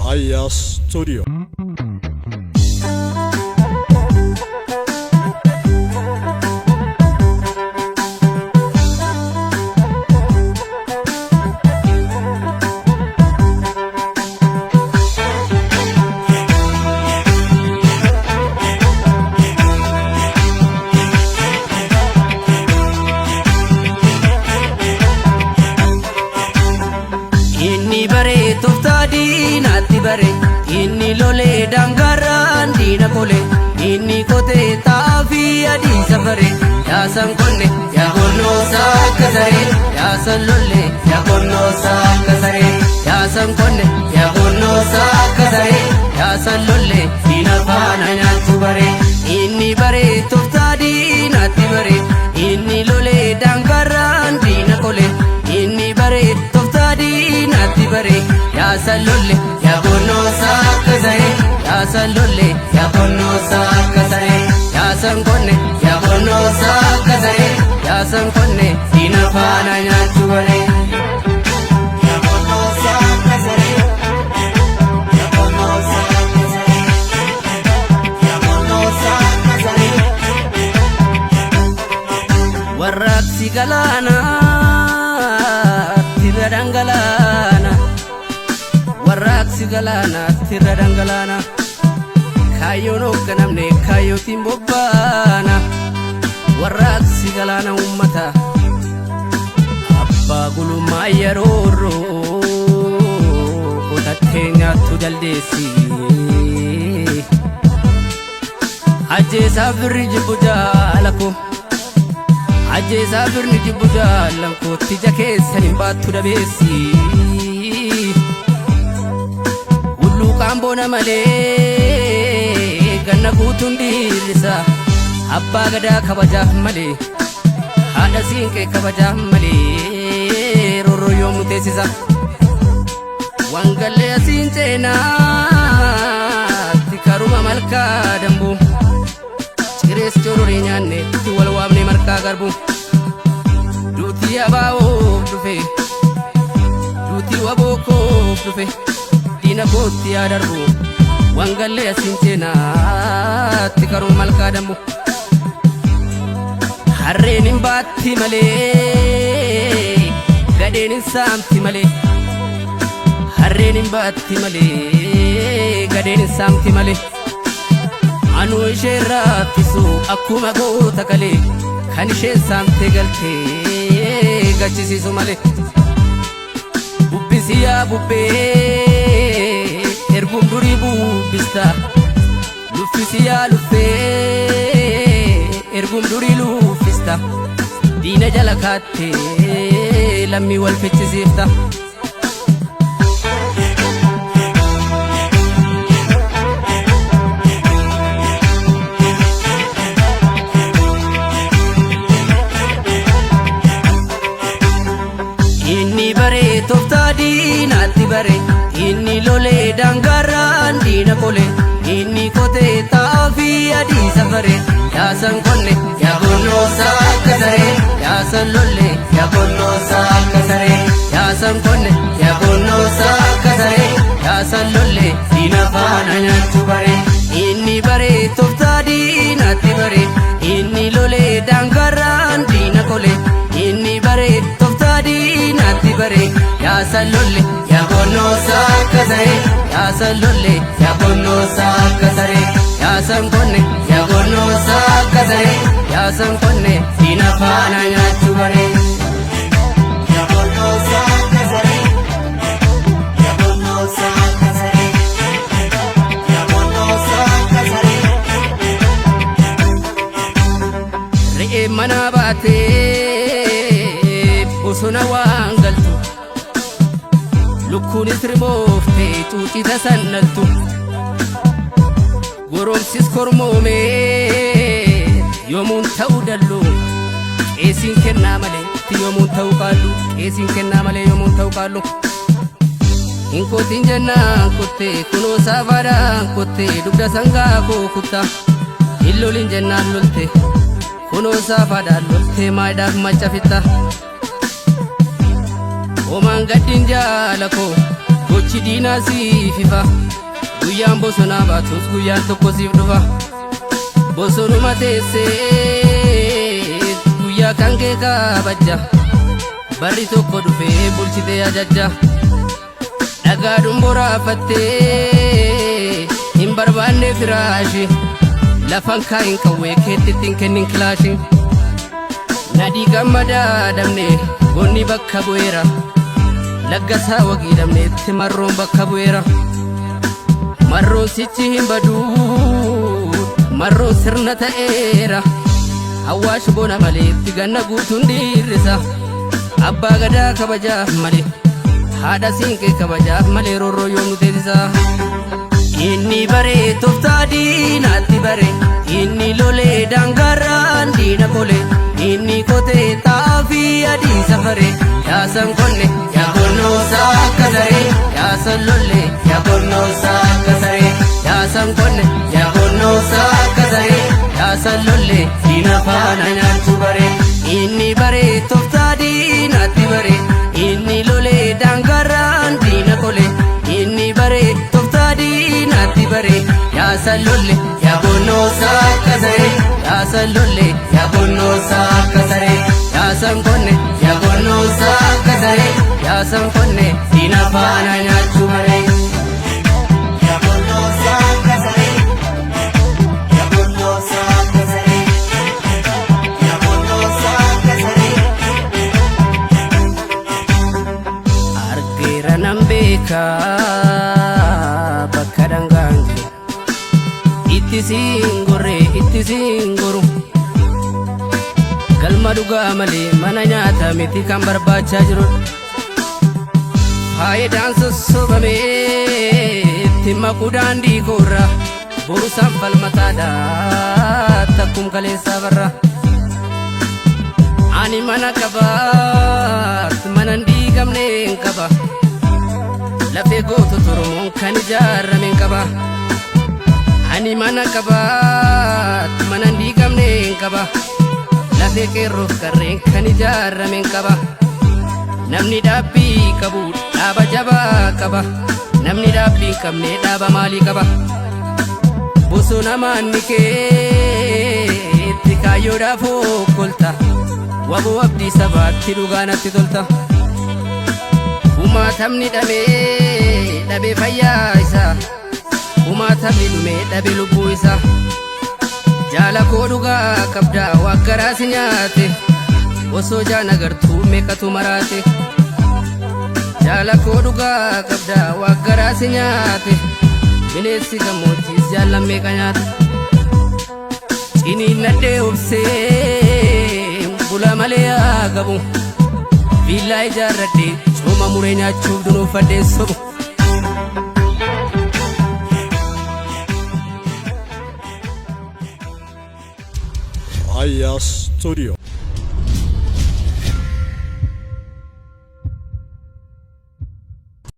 Aya Studio. Natti bare inni lole dangaran dina kole inni kote tafi adi safare ya san konne ya gonno sakasare ya san lole ya gonno sakasare ya san konne ya gonno sakasare ya san lole dina fana nyaatu bare inni bare toftadi natti bare inni lole dangaran dina kole inni bare toftadi natti bare ya san lole ya gonno sakasare ya san lole ya gonno sakasare ya san konne ya gonno sakasare ya san konne dina fana nyaatu bare ya gonno sakasare ya gonno sakasare ya gonno sakasare warraaqsi galaana tirra dhangalana warraaqsi galaana tirra dhangalana kaayyoon hoogganamne kaayyootiin bobbaana warraaqsi galaana ummata abbaa gulummaa yeroorroo qotattee nyaattu jaldeessi ajjeesaa birri jibbu jaalako ajjeesaa birri jibbu jaalanko tija keessan hin baattu dabeessi Kambona male ganna guutuun dhiirrisa abbaa gadaa kabajaaf male haadha siinqee kabajaaf male rorroo yoomnu teessisa wangallee asiin ceenaatti karuma malkaa dambu cirees cororii nyaanne itti wal waamne markaa garbu duutii abaa'oof dhufe duutii wabookoof dhufe dina kooti adarbu wangalle asinchena tikaru malka dambu harreen baatti male gadeen saamti male harreen baatti male gadeen saamti male anu ishee raffisu akkuma goota kale kan ishee saamte galte gachisiisu male bubbisiyaa bubbee ergum duri bubbista luffisiyaa luffee ergum duri luffista diina jala kaatte lammii wal fichisiifta inni bare toftadi natti bare inni lole dangaran dina kole inni kote tafi adi safare ya san konne ya gonno sakasare ya san lole ya gonno sakasare ya san konne ya gonno sakasare ya san lole dina fana nyaatu bare inni bare toftadi natti bare inni lole dangaran dina kole inni bare toftadi natti bare ya san lole ya gonno sakasare ya san lole ya gonno sakasare ya san konne ya gonno sakasare ya san konne dina fana nyaatu bare ya gonno sakasare ya gonno sakasare ya gonno sakasare re'ee mana baatee bosona waan galtu lukkuun isrimooftee cuucita sannaltu goromsis kormoomee yoomuun ta'uu dallu qeesiin kennaa malee yoomuun ta'uu qaallu qeesiin kennaa malee yoomuun ta'uu qaallu hinkootiin jennaan kuttee kunoo saafaadhaan kuttee dugda sangaa koo kutta hilloliin jennaan lolte kunoo saafaadhaan loltee maayidhaaf macha fitta Oman gadin jalako gochi diinaa siif ifa guyyaan bosonaa baatus guyyaan tokko siif dhufa bosonuma teessee guyyaa kan kee kabajja barri tokko dhufee bulchitee ajajja dhagaadhuun boraafattee hin barbaanne firaashi lafan kaayin qawwee keettitti hin kennin kilaashi nadii gammadaa dhabne gonni bakka bu'eera laggasaa wagii dhabneetti marroon bakka bu'eera marroon sichi hin baduu marroon sirna ta'eera awwaash bona maleetti ganna guutuun dhiirrisa abbaa gadaa kabajaaf malee haadha siinqee kabajaaf malee roorroo yoom nu teessisa inni baree tooftaa diinaatti bare inni lolee daangaarraan diina kole inni kotee xaafii adii safare yaasan konne yaa gonnoosaa akka saree yaasan lolle yaa gonnoosaa akka saree yaasan konne yaa gonnoosaa akka saree yaasan lolle diina faana nyaachuu bare inni baree tooftaa diinaatti bare inni lolee daangaarraan diina kole inni baree tooftaa diinaatti bare yaasan lolle yaa gonnoosaa akka saree yaasan lolle yaa gonnoosaa akka saree yaasan konne yaa gonnoosaa akka saree yaasan konne diina faana nyaachuu bare yaa gonnoosaa akka saree yaa gonnoosaa akka saree yaa gonnoosaa akka saree argeera nan beekaa bakka dhangaan itti siin goru galma dhugaa malee mana nyaataa miti kan barbaachaa jiru faayidaan sossobamee itti maquu daandii koorra boru sanfal mataadha takkum kaleessaa barra ani mana qabaat manan diigamneen qaba lafee gootota Oromoon kan ijaarrameen qaba ani mana qabaat manan diigamneen qaba lafee qeerroof qarreen kan ijaarrameen qaba namni dhaabbii qabu dhaaba jabaa qaba namni dhaabbii hin qabne dhaaba maalii qaba bosona maanni keetti kaayyoodhaaf okkolta waboo abdii sabaatti dhugaanatti tolta umaatamni dhabee fayyaa isaa umaatamni dhumee dhabe lubbuu isaa jaala koo dhugaa qabdaa waggaraasi nyaate osoo jaan agartuu meeqatu maraate jaala koo dhugaa qabdaa waggaraasi nyaate bineensi gammoojjiis jaallan meeqa nyaate ciniin nadhee obsee bula malee haa qabu viillaa ijaarradhee cooma muree nyaachuuf dunuuffadhee sobu Aya Studio.